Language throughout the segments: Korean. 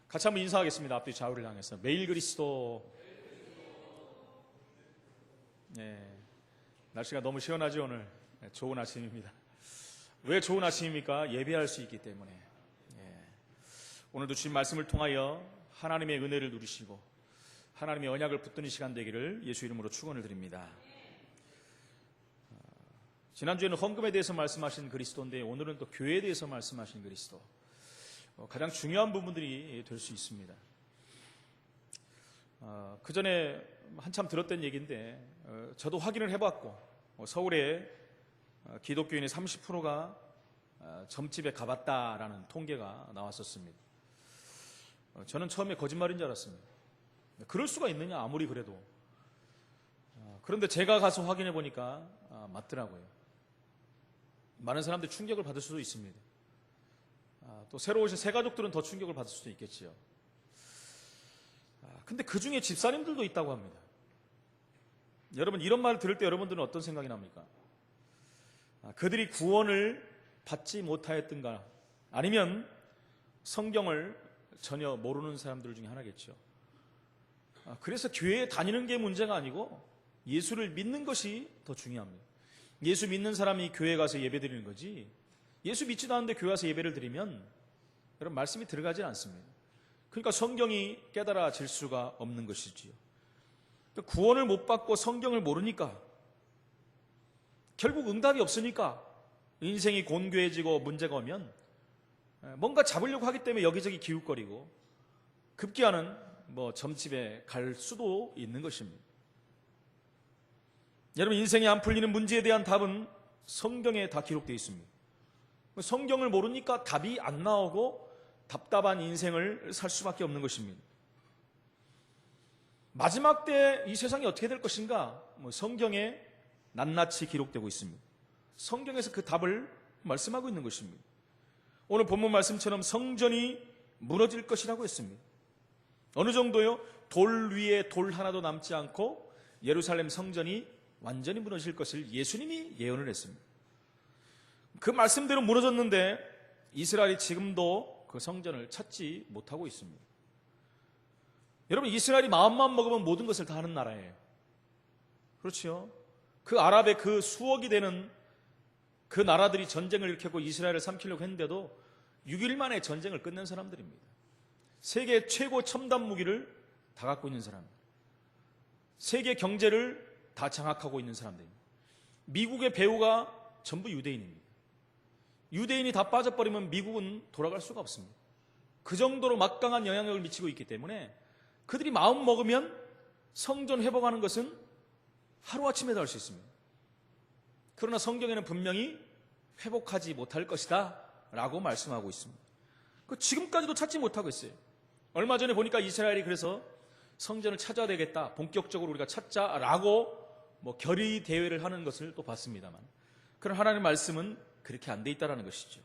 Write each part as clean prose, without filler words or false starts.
같이 한번 인사하겠습니다. 앞뒤 좌우를 향해서. 매일 그리스도. 네, 날씨가 너무 시원하죠 오늘. 네, 좋은 아침입니다. 왜 좋은 아침입니까? 예배할 수 있기 때문에. 오늘도 주신 말씀을 통하여 하나님의 은혜를 누리시고 하나님의 언약을 붙드는 시간 되기를 예수 이름으로 축원을 드립니다. 지난주에는 헌금에 대해서 말씀하신 그리스도인데 오늘은 또 교회에 대해서 말씀하신 그리스도. 가장 중요한 부분들이 될 수 있습니다. 그 전에 한참 들었던 얘기인데 저도 확인을 해봤고 서울에 기독교인의 30%가 점집에 가봤다라는 통계가 나왔었습니다. 저는 처음에 거짓말인 줄 알았습니다. 그럴 수가 있느냐 아무리 그래도. 그런데 제가 가서 확인해 보니까 맞더라고요. 많은 사람들이 충격을 받을 수도 있습니다. 또 새로 오신 새 가족들은 더 충격을 받을 수도 있겠지요. 근데 그 중에 집사님들도 있다고 합니다. 여러분 이런 말을 들을 때 여러분들은 어떤 생각이 납니까? 그들이 구원을 받지 못하였던가 아니면 성경을 전혀 모르는 사람들 중에 하나겠죠. 그래서 교회에 다니는 게 문제가 아니고 예수를 믿는 것이 더 중요합니다. 예수 믿는 사람이 교회에 가서 예배 드리는 거지 예수 믿지도 않는데 교회 와서 예배를 드리면 여러분 말씀이 들어가지 않습니다. 그러니까 성경이 깨달아질 수가 없는 것이지요. 구원을 못 받고 성경을 모르니까 결국 응답이 없으니까 인생이 곤괴해지고 문제가 오면 뭔가 잡으려고 하기 때문에 여기저기 기웃거리고 급기야는 점집에 갈 수도 있는 것입니다. 여러분 인생이 안 풀리는 문제에 대한 답은 성경에 다 기록되어 있습니다. 성경을 모르니까 답이 안 나오고 답답한 인생을 살 수밖에 없는 것입니다. 마지막 때 이 세상이 어떻게 될 것인가 성경에 낱낱이 기록되고 있습니다. 성경에서 그 답을 말씀하고 있는 것입니다. 오늘 본문 말씀처럼 성전이 무너질 것이라고 했습니다. 어느 정도요? 돌 위에 돌 하나도 남지 않고 예루살렘 성전이 완전히 무너질 것을 예수님이 예언을 했습니다. 그 말씀대로 무너졌는데 이스라엘이 지금도 그 성전을 찾지 못하고 있습니다. 여러분 이스라엘이 마음만 먹으면 모든 것을 다 하는 나라예요. 그렇죠? 그 아랍의 그 수억이 되는 그 나라들이 전쟁을 일으켰고 이스라엘을 삼키려고 했는데도 6일 만에 전쟁을 끝낸 사람들입니다. 세계 최고 첨단 무기를 다 갖고 있는 사람, 세계 경제를 다 장악하고 있는 사람들입니다. 미국의 배후가 전부 유대인입니다. 유대인이 다 빠져버리면 미국은 돌아갈 수가 없습니다. 그 정도로 막강한 영향력을 미치고 있기 때문에 그들이 마음 먹으면 성전 회복하는 것은 하루아침에도 할 수 있습니다. 그러나 성경에는 분명히 회복하지 못할 것이다 라고 말씀하고 있습니다. 지금까지도 찾지 못하고 있어요. 얼마 전에 보니까 이스라엘이 그래서 성전을 찾아야 되겠다, 본격적으로 우리가 찾자라고 결의 대회를 하는 것을 또 봤습니다만, 그런 하나님의 말씀은 그렇게 안 돼 있다는 것이죠.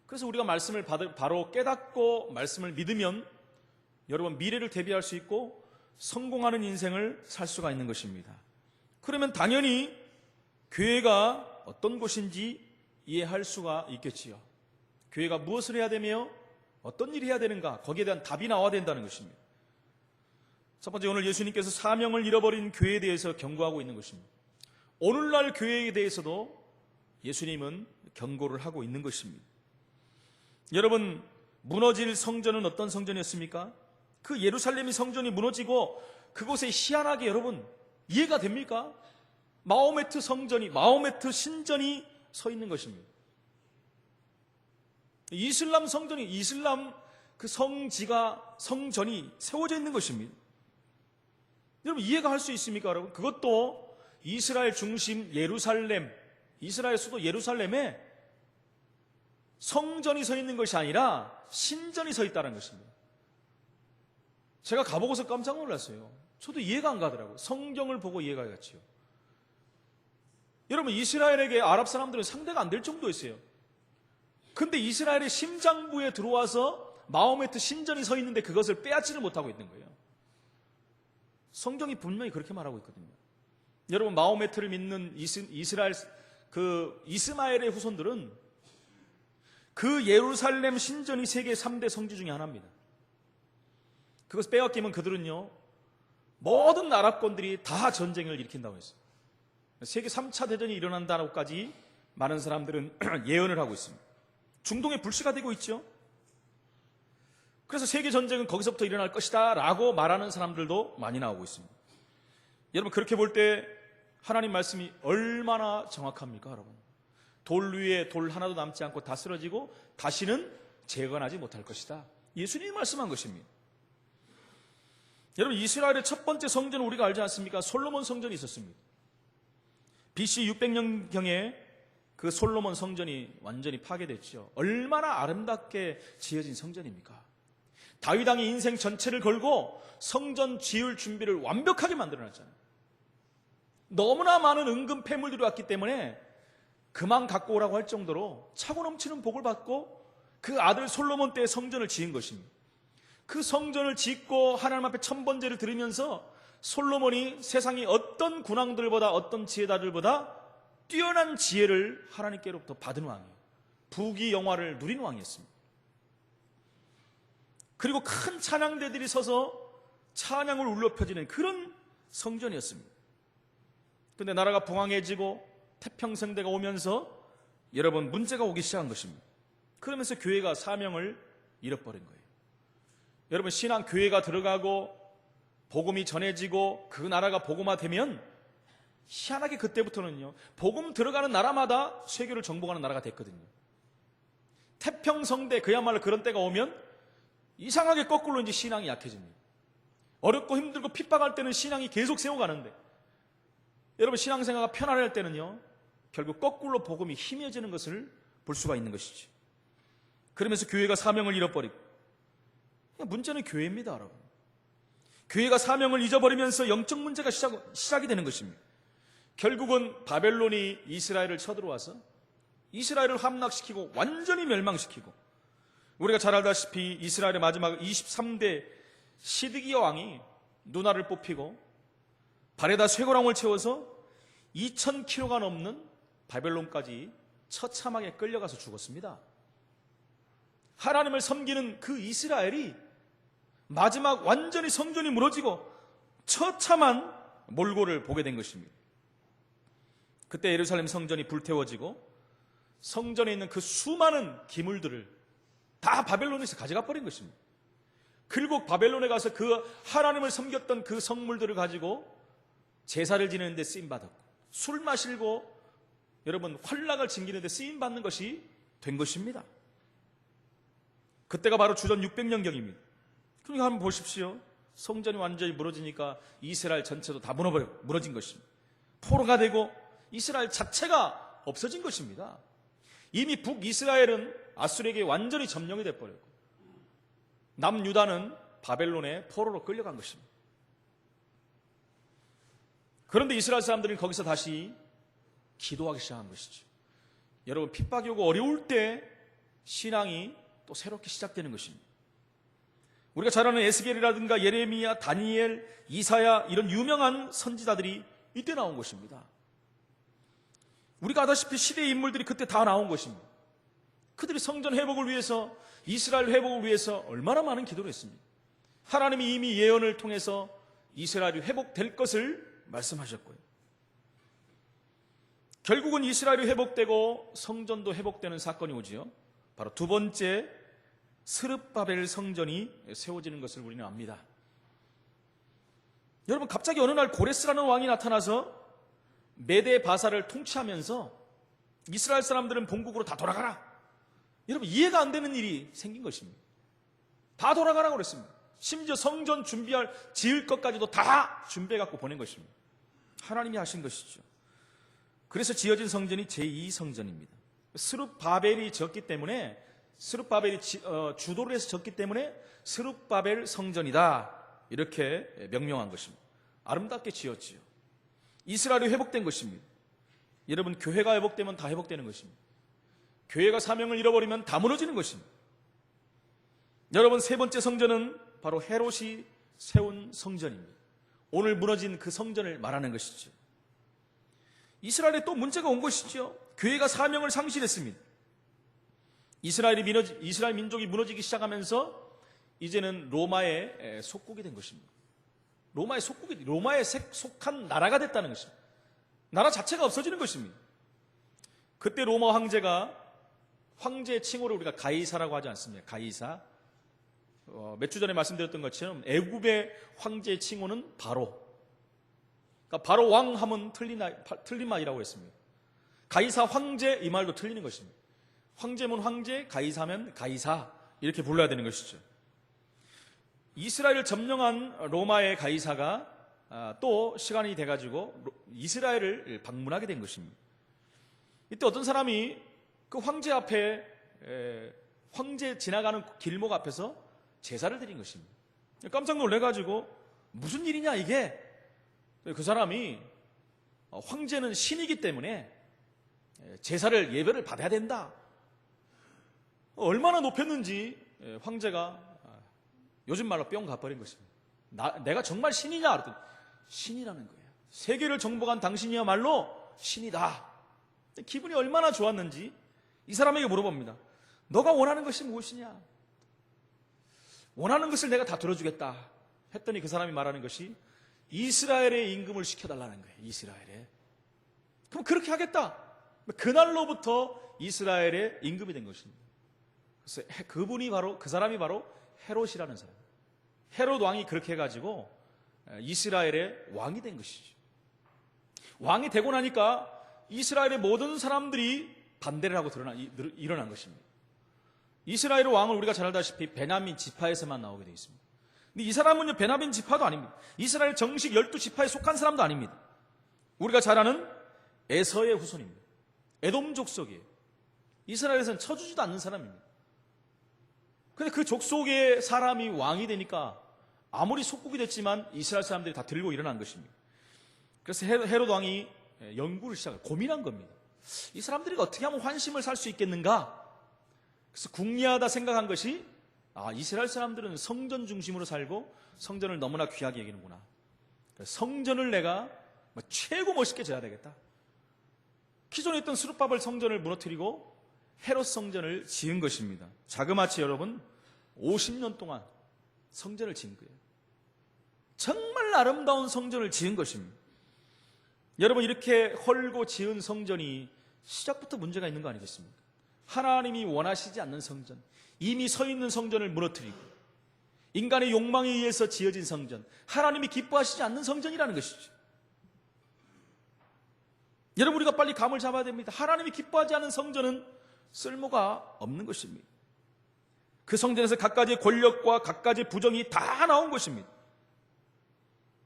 그래서 우리가 말씀을 바로 깨닫고 말씀을 믿으면 여러분 미래를 대비할 수 있고 성공하는 인생을 살 수가 있는 것입니다. 그러면 당연히 교회가 어떤 곳인지 이해할 수가 있겠지요. 교회가 무엇을 해야 되며 어떤 일을 해야 되는가, 거기에 대한 답이 나와야 된다는 것입니다. 첫 번째, 오늘 예수님께서 사명을 잃어버린 교회에 대해서 경고하고 있는 것입니다. 오늘날 교회에 대해서도 예수님은 경고를 하고 있는 것입니다. 여러분, 무너질 성전은 어떤 성전이었습니까? 그 예루살렘이 성전이 무너지고 그곳에 희한하게 여러분 이해가 됩니까? 마호메트 성전이, 마호메트 신전이 서 있는 것입니다. 이슬람 성전이, 이슬람 그 성전이 세워져 있는 것입니다. 여러분 이해가 할 수 있습니까, 여러분? 그것도 이스라엘 중심 예루살렘, 이스라엘 수도 예루살렘에 성전이 서 있는 것이 아니라 신전이 서 있다는 것입니다. 제가 가보고서 깜짝 놀랐어요. 저도 이해가 안 가더라고요. 성경을 보고 이해가 갔지요. 여러분 이스라엘에게 아랍 사람들은 상대가 안 될 정도였어요. 근데 이스라엘의 심장부에 들어와서 마호메트 신전이 서 있는데 그것을 빼앗지를 못하고 있는 거예요. 성경이 분명히 그렇게 말하고 있거든요. 여러분 마호메트를 믿는 이스라엘 이스마엘의 후손들은 그 예루살렘 신전이 세계 3대 성지 중에 하나입니다. 그것을 빼앗기면 그들은요, 모든 나라권들이 다 전쟁을 일으킨다고 했어요. 세계 3차 대전이 일어난다고까지 많은 사람들은 예언을 하고 있습니다. 중동의 불씨가 되고 있죠. 그래서 세계 전쟁은 거기서부터 일어날 것이다 라고 말하는 사람들도 많이 나오고 있습니다. 여러분, 그렇게 볼 때 하나님 말씀이 얼마나 정확합니까, 여러분? 돌 위에 돌 하나도 남지 않고 다 쓰러지고 다시는 재건하지 못할 것이다. 예수님이 말씀한 것입니다. 여러분, 이스라엘의 첫 번째 성전은 우리가 알지 않습니까? 솔로몬 성전이 있었습니다. BC 600년경에 그 솔로몬 성전이 완전히 파괴됐죠. 얼마나 아름답게 지어진 성전입니까? 다윗 왕이 인생 전체를 걸고 성전 지을 준비를 완벽하게 만들어놨잖아요. 너무나 많은 은금 폐물들이 왔기 때문에 그만 갖고 오라고 할 정도로 차고 넘치는 복을 받고 그 아들 솔로몬 때의 성전을 지은 것입니다. 그 성전을 짓고 하나님 앞에 천번제를 드리면서 솔로몬이 세상의 어떤 군왕들보다 어떤 지혜자들보다 뛰어난 지혜를 하나님께로부터 받은 왕이에요. 부귀 영화를 누린 왕이었습니다. 그리고 큰 찬양대들이 서서 찬양을 울려 펴지는 그런 성전이었습니다. 그런데 나라가 부강해지고 태평성대가 오면서 여러분, 문제가 오기 시작한 것입니다. 그러면서 교회가 사명을 잃어버린 거예요. 여러분, 신앙 교회가 들어가고 복음이 전해지고 그 나라가 복음화되면 희한하게 그때부터는요, 복음 들어가는 나라마다 세계를 정복하는 나라가 됐거든요. 태평성대, 그야말로 그런 때가 오면 이상하게 거꾸로 이제 신앙이 약해집니다. 어렵고 힘들고 핍박할 때는 신앙이 계속 세워가는데, 여러분, 신앙생활가 편안할 때는요, 결국 거꾸로 복음이 희미해지는 것을 볼 수가 있는 것이죠. 그러면서 교회가 사명을 잃어버리고, 문제는 교회입니다, 여러분. 교회가 사명을 잊어버리면서 영적 문제가 시작이 되는 것입니다. 결국은 바벨론이 이스라엘을 쳐들어와서 이스라엘을 함락시키고 완전히 멸망시키고, 우리가 잘 알다시피 이스라엘의 마지막 23대 시드기야 왕이 누나를 뽑히고 발에다 쇠고랑을 채워서 2000km가 넘는 바벨론까지 처참하게 끌려가서 죽었습니다. 하나님을 섬기는 그 이스라엘이 마지막 완전히 성전이 무너지고 처참한 몰골을 보게 된 것입니다. 그때 예루살렘 성전이 불태워지고 성전에 있는 그 수많은 기물들을 다 바벨론에서 가져가 버린 것입니다. 결국 바벨론에 가서 그 하나님을 섬겼던 그 성물들을 가지고 제사를 지내는 데 쓰임받았고, 술 마시고 여러분 환락을 즐기는 데 쓰임받는 것이 된 것입니다. 그때가 바로 주전 600년경입니다. 그러니까 한번 보십시오. 성전이 완전히 무너지니까 이스라엘 전체도 다 무너진 것입니다. 포로가 되고 이스라엘 자체가 없어진 것입니다. 이미 북이스라엘은 아수르에게 완전히 점령이 되어버렸고, 남유다는 바벨론의 포로로 끌려간 것입니다. 그런데 이스라엘 사람들은 거기서 다시 기도하기 시작한 것이죠. 여러분, 핍박이 오고 어려울 때 신앙이 또 새롭게 시작되는 것입니다. 우리가 잘 아는 에스겔이라든가 예레미야, 다니엘, 이사야, 이런 유명한 선지자들이 이때 나온 것입니다. 우리가 아다시피 시대의 인물들이 그때 다 나온 것입니다. 그들이 성전 회복을 위해서, 이스라엘 회복을 위해서 얼마나 많은 기도를 했습니다. 하나님이 이미 예언을 통해서 이스라엘이 회복될 것을 말씀하셨고요. 결국은 이스라엘이 회복되고 성전도 회복되는 사건이 오지요. 바로 두 번째 스룹바벨 성전이 세워지는 것을 우리는 압니다. 여러분, 갑자기 어느 날 고레스라는 왕이 나타나서 메대 바사를 통치하면서 이스라엘 사람들은 본국으로 다 돌아가라. 여러분, 이해가 안 되는 일이 생긴 것입니다. 다 돌아가라고 그랬습니다. 심지어 성전 지을 것까지도 다 준비해갖고 보낸 것입니다. 하나님이 하신 것이죠. 그래서 지어진 성전이 제2성전입니다. 스룹바벨이 졌기 때문에, 스룹바벨이 주도를 해서 졌기 때문에 스룹바벨 성전이다, 이렇게 명명한 것입니다. 아름답게 지었지요. 이스라엘이 회복된 것입니다. 여러분, 교회가 회복되면 다 회복되는 것입니다. 교회가 사명을 잃어버리면 다 무너지는 것입니다. 여러분, 세 번째 성전은 바로 헤롯이 세운 성전입니다. 오늘 무너진 그 성전을 말하는 것이죠. 이스라엘에 또 문제가 온 것이죠. 교회가 사명을 상실했습니다. 이스라엘 민족이 무너지기 시작하면서 이제는 로마의 속국이 된 것입니다. 로마에 속한 나라가 됐다는 것입니다. 나라 자체가 없어지는 것입니다. 그때 로마 황제가 황제의 칭호를 우리가 가이사라고 하지 않습니까? 가이사. 몇 주 전에 말씀드렸던 것처럼 애굽의 황제의 칭호는 바로. 그러니까 바로 왕 하면 틀린 말이라고 했습니다. 가이사 황제 이 말도 틀리는 것입니다. 황제면 황제, 가이사면 가이사 이렇게 불러야 되는 것이죠. 이스라엘을 점령한 로마의 가이사가 또 시간이 돼가지고 이스라엘을 방문하게 된 것입니다. 이때 어떤 사람이 그 황제 앞에 황제 지나가는 길목 앞에서 제사를 드린 것입니다. 깜짝 놀래가지고 무슨 일이냐 이게. 그 사람이 황제는 신이기 때문에 제사를 예배를 받아야 된다. 얼마나 높였는지 황제가 요즘 말로 뿅 가버린 것입니다. 내가 정말 신이냐? 그랬더니 신이라는 거예요. 세계를 정복한 당신이야말로 신이다. 기분이 얼마나 좋았는지 이 사람에게 물어봅니다. 너가 원하는 것이 무엇이냐? 원하는 것을 내가 다 들어주겠다. 했더니 그 사람이 말하는 것이 이스라엘의 임금을 시켜달라는 거예요. 이스라엘에. 그럼 그렇게 하겠다. 그날로부터 이스라엘의 임금이 된 것입니다. 그래서 그 사람이 바로 헤롯이라는 사람. 헤롯 왕이 그렇게 해가지고 이스라엘의 왕이 된 것이죠. 왕이 되고 나니까 이스라엘의 모든 사람들이 반대를 하고 일어난 것입니다. 이스라엘의 왕은 우리가 잘 알다시피 베냐민 지파에서만 나오게 되어 있습니다. 근데 이 사람은요, 베냐민 지파도 아닙니다. 이스라엘 정식 12지파에 속한 사람도 아닙니다. 우리가 잘 아는 에서의 후손입니다. 에돔 족속이에요. 이스라엘에서는 쳐주지도 않는 사람입니다. 근데 그 족속의 사람이 왕이 되니까 아무리 속국이 됐지만 이스라엘 사람들이 다 들고 일어난 것입니다. 그래서 헤롯 왕이 연구를 시작해요. 고민한 겁니다. 이 사람들이 어떻게 하면 환심을 살 수 있겠는가? 그래서 궁리하다 생각한 것이 이스라엘 사람들은 성전 중심으로 살고 성전을 너무나 귀하게 여기는구나. 성전을 내가 최고 멋있게 져야 되겠다. 기존에 있던 스룹바벨 성전을 무너뜨리고 헤롯 성전을 지은 것입니다. 자그마치 여러분 50년 동안 성전을 지은 거예요. 정말 아름다운 성전을 지은 것입니다. 여러분 이렇게 헐고 지은 성전이 시작부터 문제가 있는 거 아니겠습니까? 하나님이 원하시지 않는 성전, 이미 서 있는 성전을 무너뜨리고 인간의 욕망에 의해서 지어진 성전, 하나님이 기뻐하시지 않는 성전이라는 것이죠. 여러분 우리가 빨리 감을 잡아야 됩니다. 하나님이 기뻐하지 않는 성전은 쓸모가 없는 것입니다. 그 성전에서 갖가지 권력과 갖가지 부정이 다 나온 것입니다.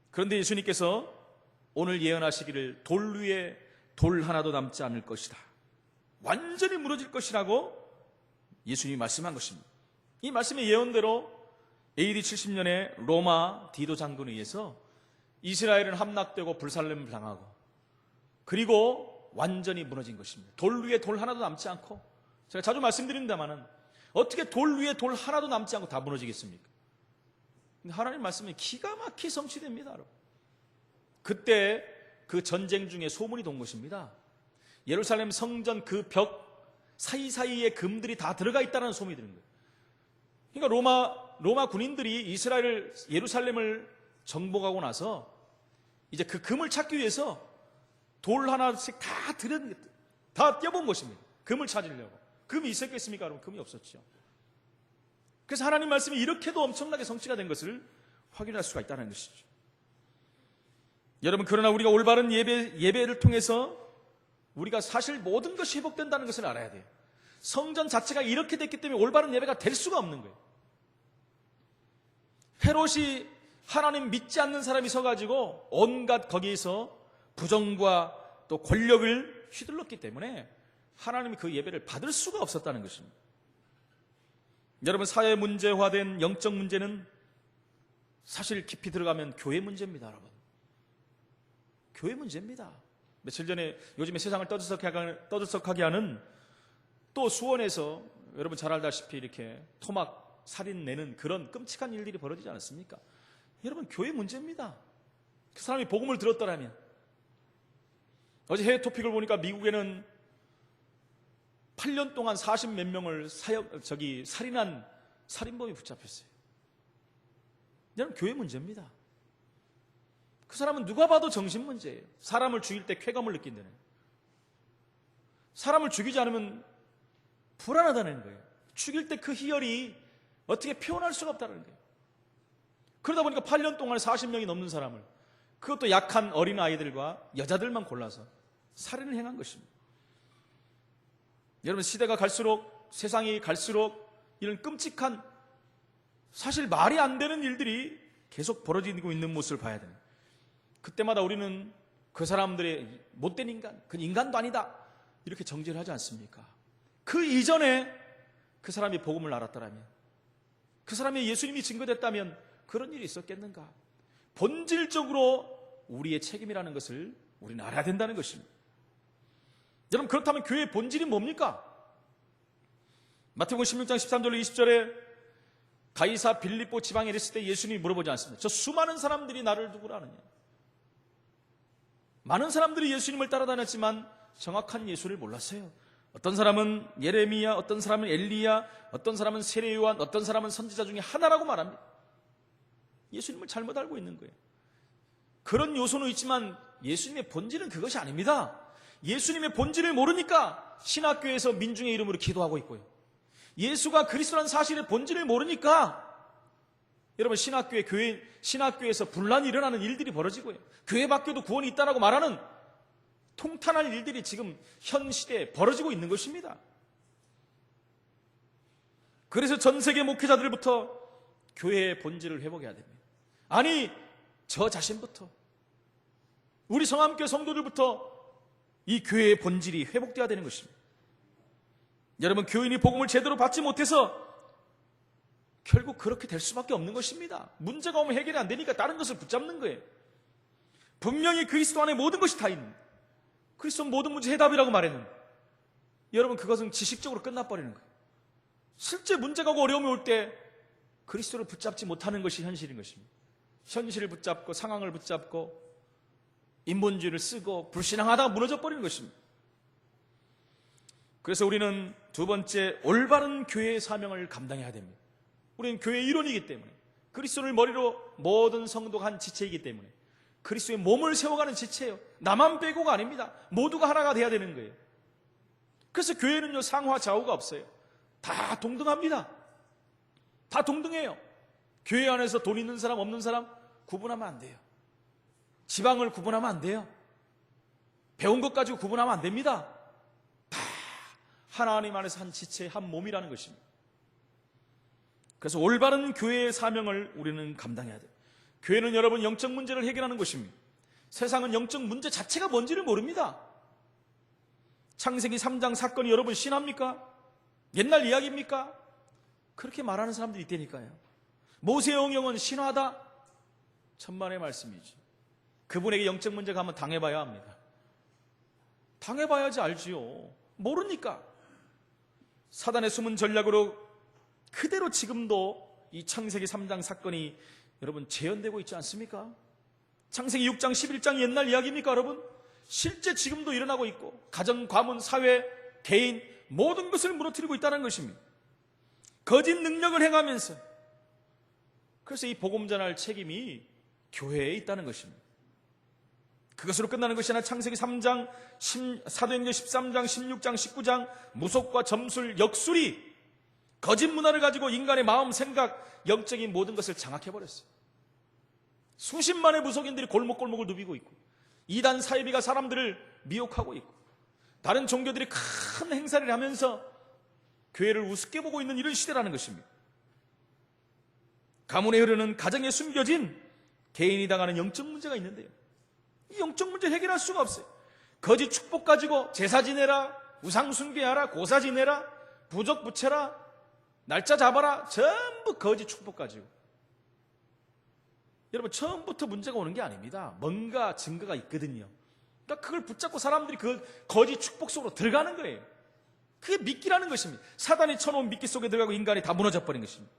그런데 예수님께서 오늘 예언하시기를 돌 위에 돌 하나도 남지 않을 것이다. 완전히 무너질 것이라고 예수님이 말씀한 것입니다. 이 말씀의 예언대로 AD 70년에 로마 디도 장군에 의해서 이스라엘은 함락되고 불살림을 당하고 그리고 완전히 무너진 것입니다. 돌 위에 돌 하나도 남지 않고, 제가 자주 말씀드린다마는 어떻게 돌 위에 돌 하나도 남지 않고 다 무너지겠습니까? 근데 하나님 말씀이 기가 막히게 성취됩니다. 여러분. 그때 그 전쟁 중에 소문이 돈 것입니다. 예루살렘 성전 그 벽 사이사이에 금들이 다 들어가 있다는 소문이 드는 거예요. 그러니까 로마 군인들이 예루살렘을 정복하고 나서 이제 그 금을 찾기 위해서 돌 하나씩 다 떼어본 것입니다. 금을 찾으려고. 금이 있었겠습니까? 여러분, 금이 없었죠. 그래서 하나님 말씀이 이렇게도 엄청나게 성취가 된 것을 확인할 수가 있다는 것이죠. 여러분, 그러나 우리가 올바른 예배를 통해서 우리가 사실 모든 것이 회복된다는 것을 알아야 돼요. 성전 자체가 이렇게 됐기 때문에 올바른 예배가 될 수가 없는 거예요. 헤롯이 하나님 믿지 않는 사람이 서가지고 온갖 거기에서 부정과 또 권력을 휘둘렀기 때문에 하나님이 그 예배를 받을 수가 없었다는 것입니다. 여러분, 사회 문제화된 영적 문제는 사실 깊이 들어가면 교회 문제입니다. 여러분, 교회 문제입니다. 며칠 전에 요즘에 세상을 떠들썩하게 하는 또 수원에서 여러분 잘 알다시피 이렇게 토막 살인 내는 그런 끔찍한 일들이 벌어지지 않았습니까? 여러분, 교회 문제입니다. 그 사람이 복음을 들었더라면. 어제 해외 토픽을 보니까 미국에는 8년 동안 40 몇 명을 살인한 살인범이 붙잡혔어요. 이건 교회 문제입니다. 그 사람은 누가 봐도 정신 문제예요. 사람을 죽일 때 쾌감을 느낀다는 거예요. 사람을 죽이지 않으면 불안하다는 거예요. 죽일 때 그 희열이 어떻게 표현할 수가 없다는 거예요. 그러다 보니까 8년 동안 40명이 넘는 사람을, 그것도 약한 어린 아이들과 여자들만 골라서 살인을 행한 것입니다. 여러분, 시대가 갈수록, 세상이 갈수록 이런 끔찍한, 사실 말이 안 되는 일들이 계속 벌어지고 있는 모습을 봐야 됩니다. 그때마다 우리는 그 사람들의 못된 인간, 그 인간도 아니다, 이렇게 정죄를 하지 않습니까? 그 이전에 그 사람이 복음을 알았더라면, 그 사람이 예수님이 증거됐다면 그런 일이 있었겠는가? 본질적으로 우리의 책임이라는 것을 우리는 알아야 된다는 것입니다. 여러분, 그렇다면 교회의 본질이 뭡니까? 마태복음 16장 13절로 20절에 가이사 빌립보 지방에 있을 때 예수님이 물어보지 않습니다. 저 수많은 사람들이 나를 누구라 하느냐? 많은 사람들이 예수님을 따라다녔지만 정확한 예수를 몰랐어요. 어떤 사람은 예레미야, 어떤 사람은 엘리야, 어떤 사람은 세례 요한, 어떤 사람은 선지자 중에 하나라고 말합니다. 예수님을 잘못 알고 있는 거예요. 그런 요소는 있지만 예수님의 본질은 그것이 아닙니다. 예수님의 본질을 모르니까 신학교에서 민중의 이름으로 기도하고 있고요. 예수가 그리스도라는 사실의 본질을 모르니까 여러분, 신학교에서 분란이 일어나는 일들이 벌어지고요. 교회 밖에도 구원이 있다라고 말하는 통탄할 일들이 지금 현 시대에 벌어지고 있는 것입니다. 그래서 전 세계 목회자들부터 교회의 본질을 회복해야 됩니다. 아니, 저 자신부터, 우리 성함교회 성도들부터 이 교회의 본질이 회복되어야 되는 것입니다. 여러분, 교인이 복음을 제대로 받지 못해서 결국 그렇게 될 수밖에 없는 것입니다. 문제가 오면 해결이 안 되니까 다른 것을 붙잡는 거예요. 분명히 그리스도 안에 모든 것이 다 있는, 그리스도는 모든 문제 해답이라고 말했는데 여러분, 그것은 지식적으로 끝나버리는 거예요. 실제 문제가 오고 어려움이 올 때 그리스도를 붙잡지 못하는 것이 현실인 것입니다. 현실을 붙잡고 상황을 붙잡고 인본주의를 쓰고 불신앙하다가 무너져 버리는 것입니다. 그래서 우리는 두 번째, 올바른 교회의 사명을 감당해야 됩니다. 우리는 교회의 일원이기 때문에, 그리스도를 머리로 모든 성도가 한 지체이기 때문에 그리스도의 몸을 세워가는 지체예요. 나만 빼고가 아닙니다. 모두가 하나가 돼야 되는 거예요. 그래서 교회는요, 상하 좌우가 없어요. 다 동등합니다. 다 동등해요. 교회 안에서 돈 있는 사람 없는 사람 구분하면 안 돼요. 지방을 구분하면 안 돼요. 배운 것 가지고 구분하면 안 됩니다. 다 하나님 안에서 한 지체, 한 몸이라는 것입니다. 그래서 올바른 교회의 사명을 우리는 감당해야 돼요. 교회는 여러분 영적 문제를 해결하는 것입니다. 세상은 영적 문제 자체가 뭔지를 모릅니다. 창세기 3장 사건이 여러분 신합니까? 옛날 이야기입니까? 그렇게 말하는 사람들이 있다니까요. 모세의 영역은 신화다? 천만의 말씀이지. 그분에게 영적 문제가 한번 당해봐야 합니다. 당해봐야지 알지요. 모르니까. 사단의 숨은 전략으로 그대로 지금도 이 창세기 3장 사건이 여러분 재현되고 있지 않습니까? 창세기 6장 11장 옛날 이야기입니까 여러분? 실제 지금도 일어나고 있고 가정, 가문, 사회, 개인 모든 것을 무너뜨리고 있다는 것입니다. 거짓 능력을 행하면서. 그래서 이 복음 전할 책임이 교회에 있다는 것입니다. 그것으로 끝나는 것이 아니라 창세기 3장, 사도행전 13장, 16장, 19장 무속과 점술, 역술이 거짓 문화를 가지고 인간의 마음, 생각, 영적인 모든 것을 장악해버렸어요. 수십만의 무속인들이 골목골목을 누비고 있고 이단 사이비가 사람들을 미혹하고 있고 다른 종교들이 큰 행사를 하면서 교회를 우습게 보고 있는 이런 시대라는 것입니다. 가문에 흐르는 가정에 숨겨진 개인이 당하는 영적 문제가 있는데요, 이 영적 문제를 해결할 수가 없어요. 거짓 축복 가지고 제사 지내라, 우상 숭배하라, 고사 지내라, 부적 붙여라, 날짜 잡아라, 전부 거짓 축복 가지고. 여러분, 처음부터 문제가 오는 게 아닙니다. 뭔가 증거가 있거든요. 그러니까 그걸 붙잡고 사람들이 그 거짓 축복 속으로 들어가는 거예요. 그게 미끼라는 것입니다. 사단이 쳐놓은 미끼 속에 들어가고 인간이 다 무너져 버린 것입니다.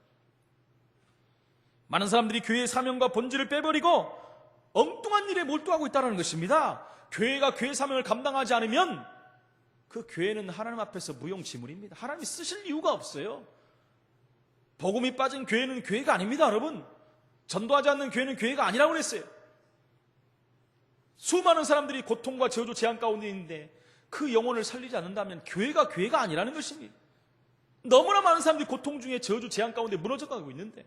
많은 사람들이 교회의 사명과 본질을 빼버리고 엉뚱한 일에 몰두하고 있다는 것입니다. 교회가 교회 사명을 감당하지 않으면 그 교회는 하나님 앞에서 무용지물입니다. 하나님이 쓰실 이유가 없어요. 복음이 빠진 교회는 교회가 아닙니다, 여러분. 전도하지 않는 교회는 교회가 아니라고 그랬어요. 수많은 사람들이 고통과 저주, 재앙 가운데 있는데 그 영혼을 살리지 않는다면 교회가 아니라는 것입니다. 너무나 많은 사람들이 고통 중에 저주, 재앙 가운데 무너져가고 있는데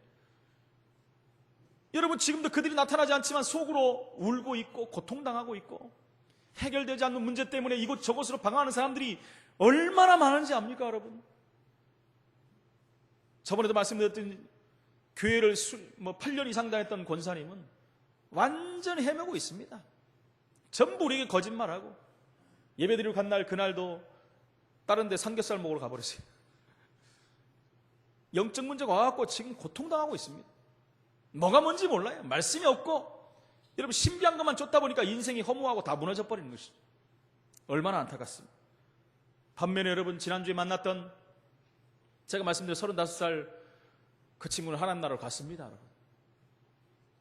여러분, 지금도 그들이 나타나지 않지만 속으로 울고 있고 고통당하고 있고 해결되지 않는 문제 때문에 이곳저곳으로 방황하는 사람들이 얼마나 많은지 압니까, 여러분? 저번에도 말씀드렸던 교회를 8년 이상 다녔던 권사님은 완전히 헤매고 있습니다. 전부 우리에게 거짓말하고 예배드리러 간 날 그날도 다른 데 삼겹살 먹으러 가버렸어요. 영적 문제가 와갖고 지금 고통당하고 있습니다. 뭐가 뭔지 몰라요. 말씀이 없고 여러분, 신비한 것만 쫓다 보니까 인생이 허무하고 다 무너져 버리는 것이죠. 얼마나 안타깝습니다. 반면에 여러분, 지난주에 만났던 제가 말씀드린 35살 그 친구는 하나님 나라로 갔습니다. 여러분.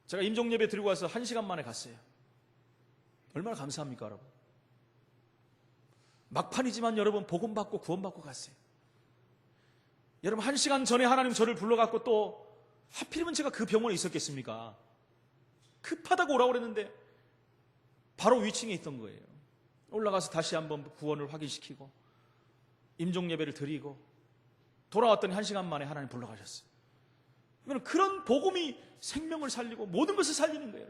제가 임종예배 드리고 와서 1시간 만에 갔어요. 얼마나 감사합니까, 여러분? 막판이지만 여러분, 복음 받고 구원받고 갔어요. 여러분, 1시간 전에 하나님 저를 불러갖고 또 하필이면 제가 그 병원에 있었겠습니까? 급하다고 오라고 그랬는데 바로 위층에 있던 거예요. 올라가서 다시 한번 구원을 확인시키고 임종예배를 드리고 돌아왔더니 1시간 만에 하나님 불러가셨어요. 그런 복음이 생명을 살리고 모든 것을 살리는 거예요.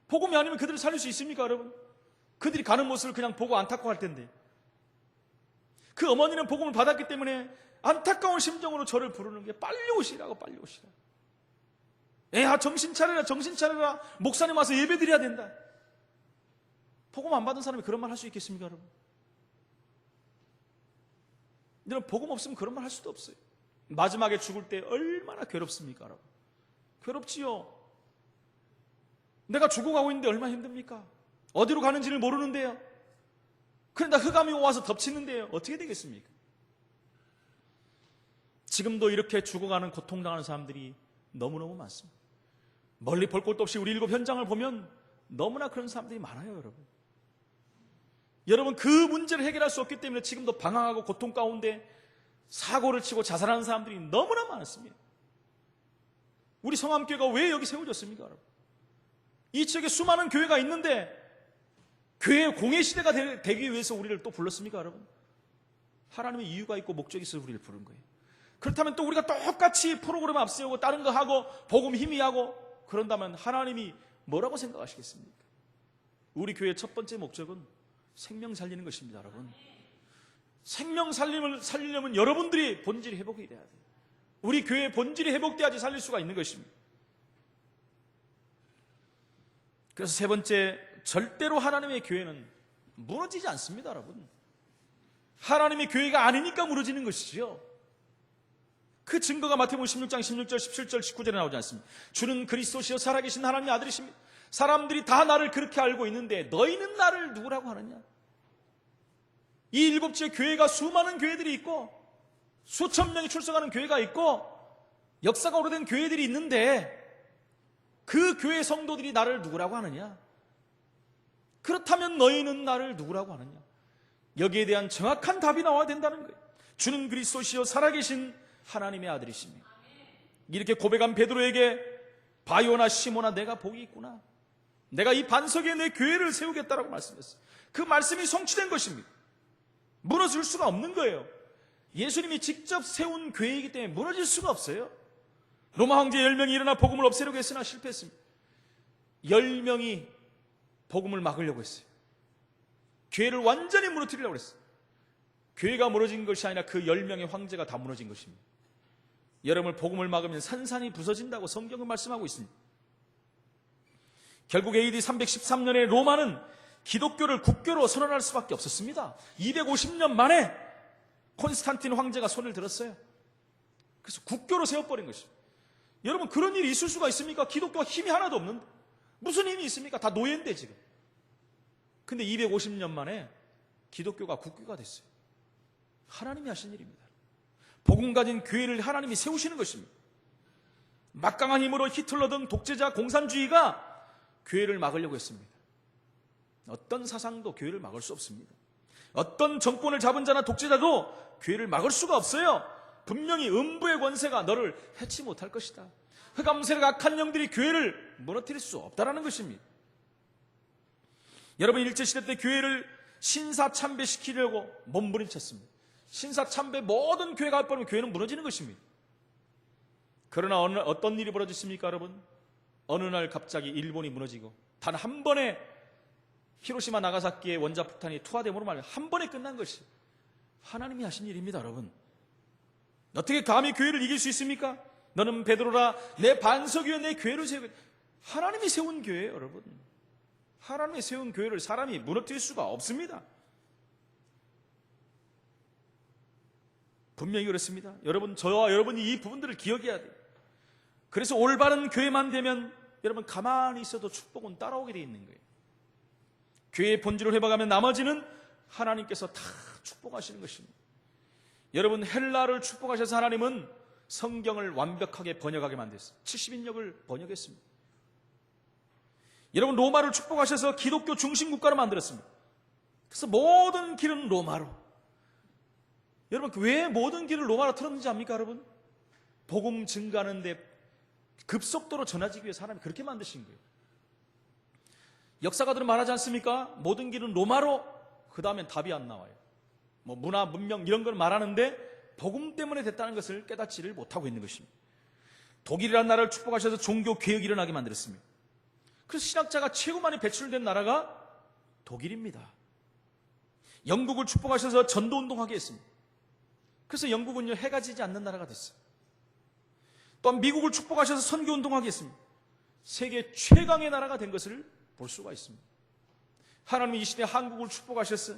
복음이 아니면 그들을 살릴 수 있습니까, 여러분? 그들이 가는 모습을 그냥 보고 안타까워할 텐데. 그 어머니는 복음을 받았기 때문에 안타까운 심정으로 저를 부르는 게 빨리 오시라고, 빨리 오시라. 애야, 정신 차려라, 정신 차려라. 목사님 와서 예배 드려야 된다. 복음 안 받은 사람이 그런 말 할 수 있겠습니까, 여러분? 여러분, 복음 없으면 그런 말 할 수도 없어요. 마지막에 죽을 때 얼마나 괴롭습니까, 여러분? 괴롭지요. 내가 죽어가고 있는데 얼마나 힘듭니까? 어디로 가는지를 모르는데요. 그런데 흑암이 와서 덮치는데요. 어떻게 되겠습니까? 지금도 이렇게 죽어가는 고통당하는 사람들이 너무너무 많습니다. 멀리 볼 곳도 없이 우리 일곱 현장을 보면 너무나 그런 사람들이 많아요, 여러분. 여러분, 그 문제를 해결할 수 없기 때문에 지금도 방황하고 고통 가운데 사고를 치고 자살하는 사람들이 너무나 많습니다. 우리 성함교회가 왜 여기 세워졌습니까, 여러분? 이 지역에 수많은 교회가 있는데 교회의 공예 시대가 되기 위해서 우리를 또 불렀습니까, 여러분? 하나님의 이유가 있고 목적이 있어서 우리를 부른 거예요. 그렇다면 또 우리가 똑같이 프로그램 앞세우고 다른 거 하고 복음 희미하고 그런다면 하나님이 뭐라고 생각하시겠습니까? 우리 교회의 첫 번째 목적은 생명 살리는 것입니다, 여러분. 생명 살리려면 여러분들이 본질이 회복이 돼야 돼요. 우리 교회의 본질이 회복돼야지 살릴 수가 있는 것입니다. 그래서 세 번째, 절대로 하나님의 교회는 무너지지 않습니다, 여러분. 하나님의 교회가 아니니까 무너지는 것이죠. 그 증거가 마태복음 16장 16절, 17절, 19절에 나오지 않습니까? 주는 그리스도시요 살아계신 하나님의 아들이십니다. 사람들이 다 나를 그렇게 알고 있는데 너희는 나를 누구라고 하느냐? 이 일곱 지역 교회가 수많은 교회들이 있고 수천 명이 출석하는 교회가 있고 역사가 오래된 교회들이 있는데 그 교회 성도들이 나를 누구라고 하느냐? 그렇다면 너희는 나를 누구라고 하느냐? 여기에 대한 정확한 답이 나와야 된다는 거예요. 주는 그리스도시요 살아계신 하나님의 아들이십니다. 이렇게 고백한 베드로에게 바요나 시모나 내가 복이 있구나. 내가 이 반석에 내 교회를 세우겠다라고 말씀했어요. 그 말씀이 성취된 것입니다. 무너질 수가 없는 거예요. 예수님이 직접 세운 교회이기 때문에 무너질 수가 없어요. 로마 황제 10명이 일어나 복음을 없애려고 했으나 실패했습니다. 10명이 복음을 막으려고 했어요. 교회를 완전히 무너뜨리려고 했어요. 교회가 무너진 것이 아니라 그 10명의 황제가 다 무너진 것입니다. 여러분, 복음을 막으면 산산이 부서진다고 성경은 말씀하고 있습니다. 결국 AD 313년에 로마는 기독교를 국교로 선언할 수밖에 없었습니다. 250년 만에 콘스탄틴 황제가 손을 들었어요. 그래서 국교로 세워버린 것입니다. 여러분, 그런 일이 있을 수가 있습니까? 기독교가 힘이 하나도 없는데 무슨 힘이 있습니까? 다 노예인데 지금. 근데 250년 만에 기독교가 국교가 됐어요. 하나님이 하신 일입니다. 복음 가진 교회를 하나님이 세우시는 것입니다. 막강한 힘으로 히틀러 등 독재자 공산주의가 교회를 막으려고 했습니다. 어떤 사상도 교회를 막을 수 없습니다. 어떤 정권을 잡은 자나 독재자도 교회를 막을 수가 없어요. 분명히 음부의 권세가 너를 해치 못할 것이다. 흑암세력 악한 영들이 교회를 무너뜨릴 수 없다라는 것입니다. 여러분, 일제시대 때 교회를 신사참배시키려고 몸부림쳤습니다. 신사참배 모든 교회가 합하면 교회는 무너지는 것입니다. 그러나 어떤 일이 벌어졌습니까, 여러분? 어느 날 갑자기 일본이 무너지고 단 한 번에 히로시마 나가사키의 원자폭탄이 투하됨으로 말해 한 번에 끝난 것이 하나님이 하신 일입니다, 여러분. 어떻게 감히 교회를 이길 수 있습니까? 너는 베드로라 내 반석 위에 내 교회를 세우겠다. 하나님이 세운 교회예요, 여러분. 하나님이 세운 교회를 사람이 무너뜨릴 수가 없습니다. 분명히 그렇습니다. 여러분, 저와 여러분이 이 부분들을 기억해야 돼요. 그래서 올바른 교회만 되면 여러분 가만히 있어도 축복은 따라오게 되어 있는 거예요. 교회의 본질을 회복하면 나머지는 하나님께서 다 축복하시는 것입니다. 여러분, 헬라를 축복하셔서 하나님은 성경을 완벽하게 번역하게 만들었어요. 70인역을 번역했습니다. 여러분, 로마를 축복하셔서 기독교 중심 국가로 만들었습니다. 그래서 모든 길은 로마로. 여러분, 왜 모든 길을 로마로 틀었는지 압니까, 여러분? 복음 증가하는데 급속도로 전해지기 위해서 하나님이 그렇게 만드신 거예요. 역사가들은 말하지 않습니까? 모든 길은 로마로. 그 다음엔 답이 안 나와요. 뭐 문화, 문명 이런 걸 말하는데 복음 때문에 됐다는 것을 깨닫지를 못하고 있는 것입니다. 독일이라는 나라를 축복하셔서 종교 개혁이 일어나게 만들었습니다. 그래서 신학자가 최고 많이 배출된 나라가 독일입니다. 영국을 축복하셔서 전도운동하게 했습니다. 그래서 영국은요, 해가 지지 않는 나라가 됐어요. 또한 미국을 축복하셔서 선교운동하게 했습니다. 세계 최강의 나라가 된 것을 볼 수가 있습니다. 하나님이 이 시대 한국을 축복하셔서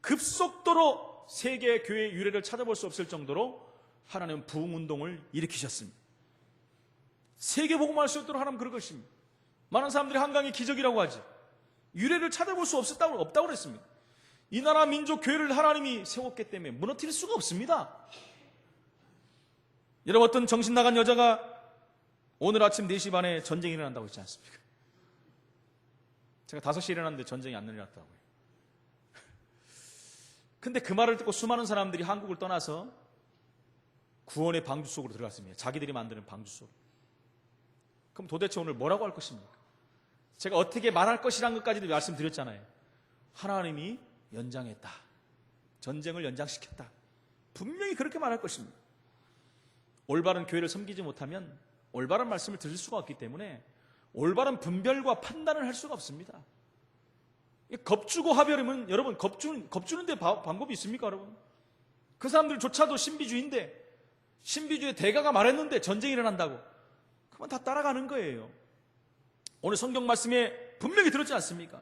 급속도로 세계 교회 유래를 찾아볼 수 없을 정도로 하나님은 부흥운동을 일으키셨습니다. 세계 복음할 수 있도록 하나님 그럴 것입니다. 많은 사람들이 한강의 기적이라고 하지 유래를 찾아볼 수 없다고 그랬습니다. 이 나라 민족 교회를 하나님이 세웠기 때문에 무너뜨릴 수가 없습니다. 여러분, 어떤 정신 나간 여자가 오늘 아침 4시 반에 전쟁이 일어난다고 했지 않습니까? 제가 5시에 일어났는데 전쟁이 안 일어났다고요. 근데 그 말을 듣고 수많은 사람들이 한국을 떠나서 구원의 방주 속으로 들어갔습니다. 자기들이 만드는 방주 속으로. 그럼 도대체 오늘 뭐라고 할 것입니까? 제가 어떻게 말할 것이라는 것까지도 말씀드렸잖아요. 하나님이 연장했다. 전쟁을 연장시켰다. 분명히 그렇게 말할 것입니다. 올바른 교회를 섬기지 못하면 올바른 말씀을 들을 수가 없기 때문에 올바른 분별과 판단을 할 수가 없습니다. 겁주고 하별이면 여러분 겁주는데 방법이 있습니까, 여러분? 그 사람들조차도 신비주의인데 신비주의 대가가 말했는데 전쟁이 일어난다고 그건 다 따라가는 거예요. 오늘 성경 말씀에 분명히 들었지 않습니까?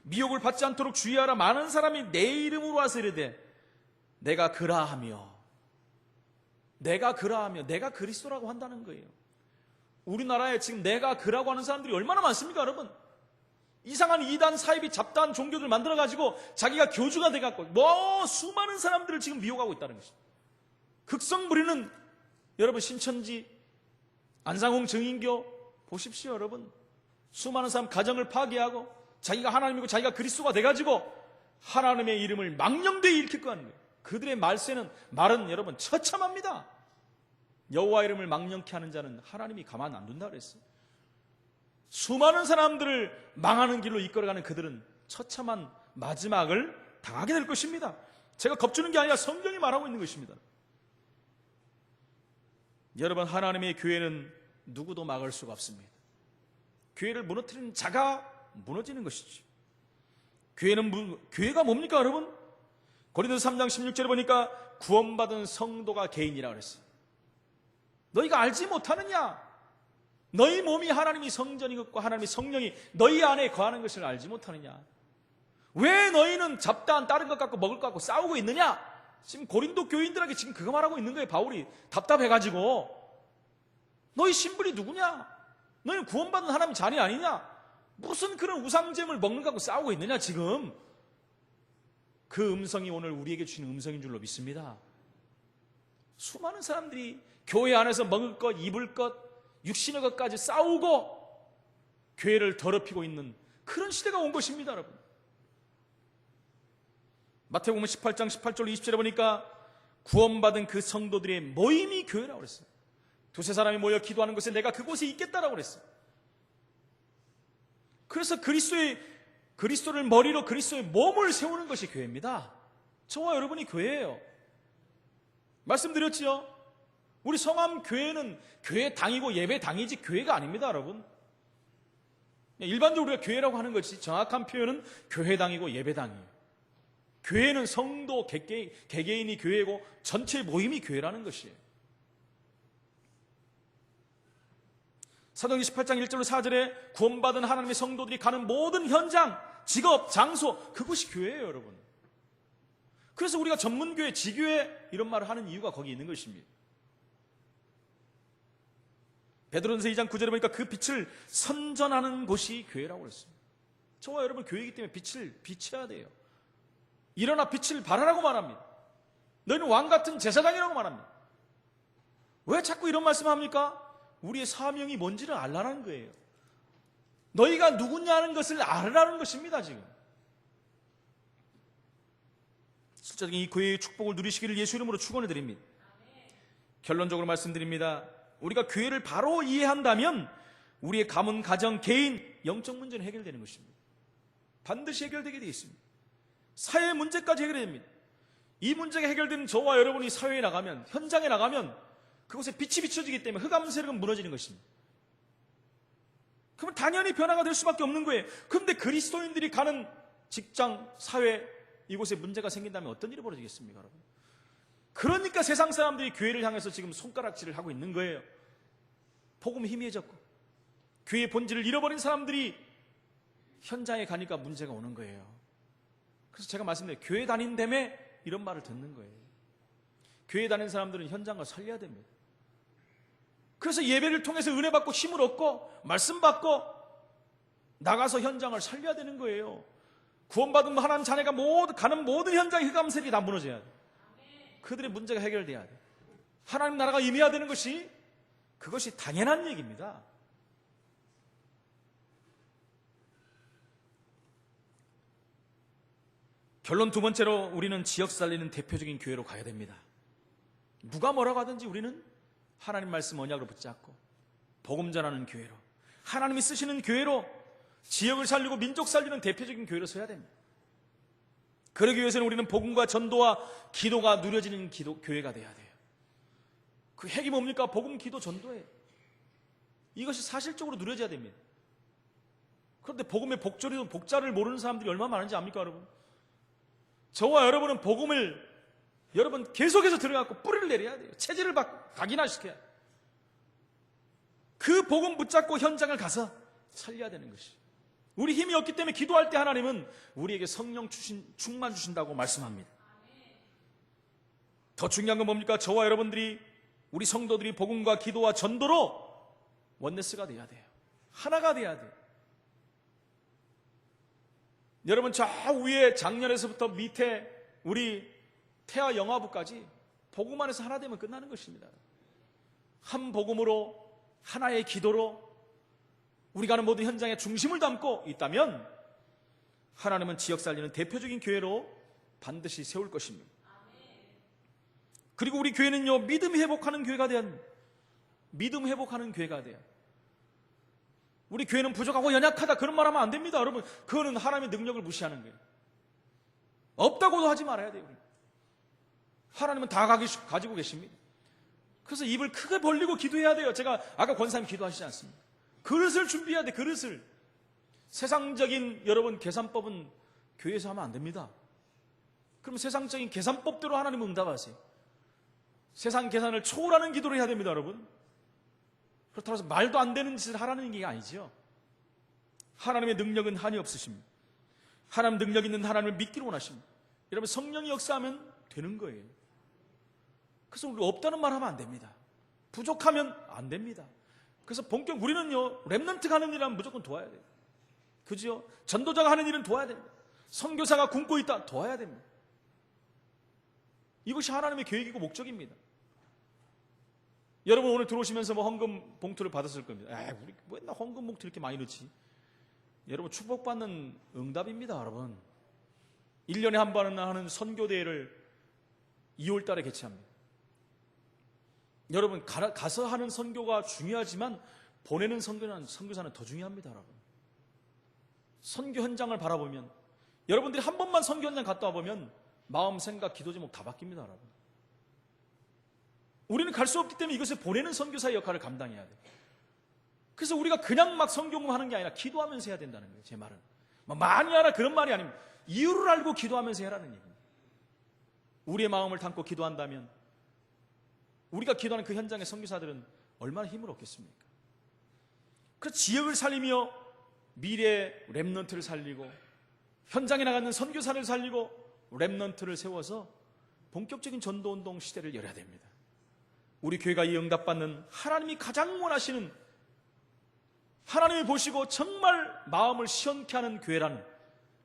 미혹을 받지 않도록 주의하라. 많은 사람이 내 이름으로 와서 이르되 내가 그라하며 내가 그리스도라고 한다는 거예요. 우리나라에 지금 내가 그라고 하는 사람들이 얼마나 많습니까, 여러분? 이상한 이단, 사이비, 잡다한 종교들 만들어가지고 자기가 교주가 돼갖고 수많은 사람들을 지금 미혹하고 있다는 것입니다. 극성 부리는 여러분 신천지, 안상홍 증인교 보십시오, 여러분. 수많은 사람 가정을 파괴하고 자기가 하나님이고 자기가 그리스도가 돼가지고 하나님의 이름을 망령되이 일으키고 하는 거예요. 그들의 말은 여러분 처참합니다. 여호와 이름을 망령케 하는 자는 하나님이 가만 안 둔다 그랬어요. 수많은 사람들을 망하는 길로 이끌어가는 그들은 처참한 마지막을 당하게 될 것입니다. 제가 겁주는 게 아니라 성경이 말하고 있는 것입니다. 여러분, 하나님의 교회는 누구도 막을 수가 없습니다. 교회를 무너뜨리는 자가 무너지는 것이죠. 교회가 뭡니까, 여러분? 고린도서 3장 16절에 보니까 구원받은 성도가 개인이라고 그랬어요. 너희가 알지 못하느냐? 너희 몸이 하나님이 성전이고 하나님이 성령이 너희 안에 거하는 것을 알지 못하느냐? 왜 너희는 잡다한 다른 것 갖고 먹을 것 갖고 싸우고 있느냐? 지금 고린도 교인들에게 지금 그거 말하고 있는 거예요. 바울이 답답해가지고 너희 신분이 누구냐? 너희는 구원받은 하나님 자녀 아니냐? 무슨 그런 우상잼을 먹는 것 갖고 싸우고 있느냐 지금? 그 음성이 오늘 우리에게 주시는 음성인 줄로 믿습니다. 수많은 사람들이 교회 안에서 먹을 것, 입을 것, 육신의 것까지 싸우고 교회를 더럽히고 있는 그런 시대가 온 것입니다, 여러분. 마태복음 18장 18절 20절에 보니까 구원받은 그 성도들의 모임이 교회라고 그랬어요. 두세 사람이 모여 기도하는 곳에 내가 그곳에 있겠다라고 그랬어요. 그래서 그리스도를 머리로 그리스도의 몸을 세우는 것이 교회입니다. 저와 여러분이 교회예요. 말씀드렸지요? 우리 성함 교회는 교회 당이고 예배 당이지 교회가 아닙니다, 여러분. 일반적으로 우리가 교회라고 하는 것이 정확한 표현은 교회당이고 예배당이에요. 교회는 성도 개개인이 교회고 전체 모임이 교회라는 것이에요. 사도행전 18장 1절로 4절에 구원받은 하나님의 성도들이 가는 모든 현장, 직업, 장소, 그것이 교회예요, 여러분. 그래서 우리가 전문교회, 지교회 이런 말을 하는 이유가 거기 있는 것입니다. 베드로전서 2장 9절에 보니까 그 빛을 선전하는 곳이 교회라고 그랬습니다. 저와 여러분 교회이기 때문에 빛을 비춰야 돼요. 일어나 빛을 발하라고 말합니다. 너희는 왕같은 제사장이라고 말합니다. 왜 자꾸 이런 말씀합니까? 우리의 사명이 뭔지를 알라는 거예요. 너희가 누구냐는 것을 알으라는 것입니다. 지금 실제적인 이 교회의 축복을 누리시기를 예수 이름으로 축원을 드립니다. 결론적으로 말씀드립니다. 우리가 교회를 바로 이해한다면 우리의 가문, 가정, 개인, 영적 문제는 해결되는 것입니다. 반드시 해결되게 되어 있습니다. 사회 문제까지 해결됩니다. 이 문제가 해결되는 저와 여러분이 사회에 나가면, 현장에 나가면 그곳에 빛이 비춰지기 때문에 흑암 세력은 무너지는 것입니다. 그러면 당연히 변화가 될 수밖에 없는 거예요. 그런데 그리스도인들이 가는 직장, 사회, 이곳에 문제가 생긴다면 어떤 일이 벌어지겠습니까, 여러분? 그러니까 세상 사람들이 교회를 향해서 지금 손가락질을 하고 있는 거예요. 복음이 희미해졌고 교회의 본질을 잃어버린 사람들이 현장에 가니까 문제가 오는 거예요. 그래서 제가 말씀드려요. 교회 다닌다며 이런 말을 듣는 거예요. 교회 다니는 사람들은 현장을 살려야 됩니다. 그래서 예배를 통해서 은혜 받고 힘을 얻고 말씀 받고 나가서 현장을 살려야 되는 거예요. 구원받은 하나님 자녀가 가는 모든 현장의 흑암색이 다 무너져야 돼요. 그들의 문제가 해결돼야 돼요. 하나님 나라가 임해야 되는 것이 그것이 당연한 얘기입니다. 결론 두 번째로 우리는 지역 살리는 대표적인 교회로 가야 됩니다. 누가 뭐라고 하든지 우리는 하나님 말씀 언약으로 붙잡고 복음 전하는 교회로, 하나님이 쓰시는 교회로 지역을 살리고 민족 살리는 대표적인 교회로 서야 됩니다. 그러기 위해서는 우리는 복음과 전도와 기도가 누려지는 교회가 돼야 돼요. 그 핵이 뭡니까? 복음, 기도, 전도예요. 이것이 사실적으로 누려져야 됩니다. 그런데 복음의 복자를 모르는 사람들이 얼마나 많은지 압니까, 여러분? 저와 여러분은 복음을 여러분 계속해서 들어가고 뿌리를 내려야 돼요. 체질을 각인화시켜야 돼요. 그 복음 붙잡고 현장을 가서 살려야 되는 것이. 우리 힘이 없기 때문에 기도할 때 하나님은 우리에게 성령 충만 주신다고 말씀합니다. 더 중요한 건 뭡니까? 저와 여러분들이, 우리 성도들이 복음과 기도와 전도로 원네스가 돼야 돼요. 하나가 돼야 돼요. 여러분 저 위에 작년에서부터 밑에 우리 태아 영화부까지 복음 안에서 하나 되면 끝나는 것입니다. 한 복음으로, 하나의 기도로 우리가 하는 모든 현장에 중심을 담고 있다면 하나님은 지역 살리는 대표적인 교회로 반드시 세울 것입니다. 그리고 우리 교회는요, 믿음 회복하는 교회가 돼야 합니다. 믿음 회복하는 교회가 돼요. 우리 교회는 부족하고 연약하다 그런 말 하면 안 됩니다. 여러분, 그거는 하나님의 능력을 무시하는 거예요. 없다고도 하지 말아야 돼요. 하나님은 다 가지고 계십니다. 그래서 입을 크게 벌리고 기도해야 돼요. 제가 아까 권사님 기도하시지 않습니까? 그릇을 준비해야 돼. 그릇을. 세상적인 여러분 계산법은 교회에서 하면 안 됩니다. 그럼 세상적인 계산법대로 하나님은 응답하세요. 세상 계산을 초월하는 기도를 해야 됩니다, 여러분. 그렇다고 해서 말도 안 되는 짓을 하라는 게 아니죠. 하나님의 능력은 한이 없으십니다. 하나님 능력 있는 하나님을 믿기로 원하십니다. 여러분, 성령이 역사하면 되는 거예요. 그래서 우리 없다는 말 하면 안 됩니다. 부족하면 안 됩니다. 그래서 본격 우리는요, 렘넌트가 하는 일은 무조건 도와야 돼요. 그죠? 전도자가 하는 일은 도와야 됩니다. 선교사가 굶고 있다, 도와야 됩니다. 이것이 하나님의 계획이고 목적입니다. 여러분 오늘 들어오시면서 헌금 봉투를 받았을 겁니다. 우리 맨날 헌금 봉투 이렇게 많이 넣지? 여러분 축복받는 응답입니다, 여러분. 1년에 한 번 하는 선교대회를 2월 달에 개최합니다. 여러분, 가서 하는 선교가 중요하지만 보내는 선교사는 더 중요합니다. 여러분, 선교 현장을 바라보면, 여러분들이 한 번만 선교 현장 갔다 와보면 마음, 생각, 기도 제목 다 바뀝니다. 여러분, 우리는 갈 수 없기 때문에 이것을 보내는 선교사의 역할을 감당해야 돼요. 그래서 우리가 그냥 막 선교만 하는 게 아니라 기도하면서 해야 된다는 거예요. 제 말은 많이 하라 그런 말이 아닙니다. 이유를 알고 기도하면서 해라는 얘기입니다. 우리의 마음을 담고 기도한다면 우리가 기도하는 그 현장의 선교사들은 얼마나 힘을 얻겠습니까? 그래서 지역을 살리며 미래의 렘넌트를 살리고 현장에 나가는 선교사를 살리고 렘넌트를 세워서 본격적인 전도운동 시대를 열어야 됩니다. 우리 교회가 이 응답받는, 하나님이 가장 원하시는, 하나님이 보시고 정말 마음을 시원케 하는 교회라는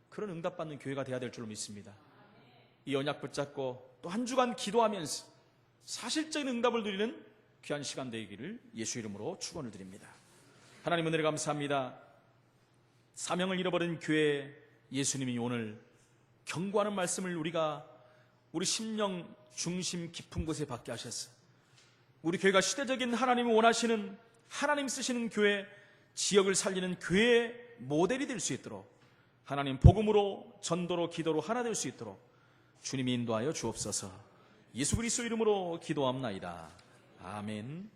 그런 응답받는 교회가 되어야 될 줄로 믿습니다. 이 언약 붙잡고 또 한 주간 기도하면서 사실적인 응답을 누리는 귀한 시간 되기를 예수 이름으로 축원을 드립니다. 하나님 은혜를 감사합니다. 사명을 잃어버린 교회, 예수님이 오늘 경고하는 말씀을 우리 심령 중심 깊은 곳에 받게 하셨어요. 우리 교회가 시대적인 하나님이 원하시는, 하나님 쓰시는 교회, 지역을 살리는 교회의 모델이 될 수 있도록 하나님 복음으로, 전도로, 기도로 하나 될 수 있도록 주님이 인도하여 주옵소서. 예수 그리스도 이름으로 기도합나이다. 아멘.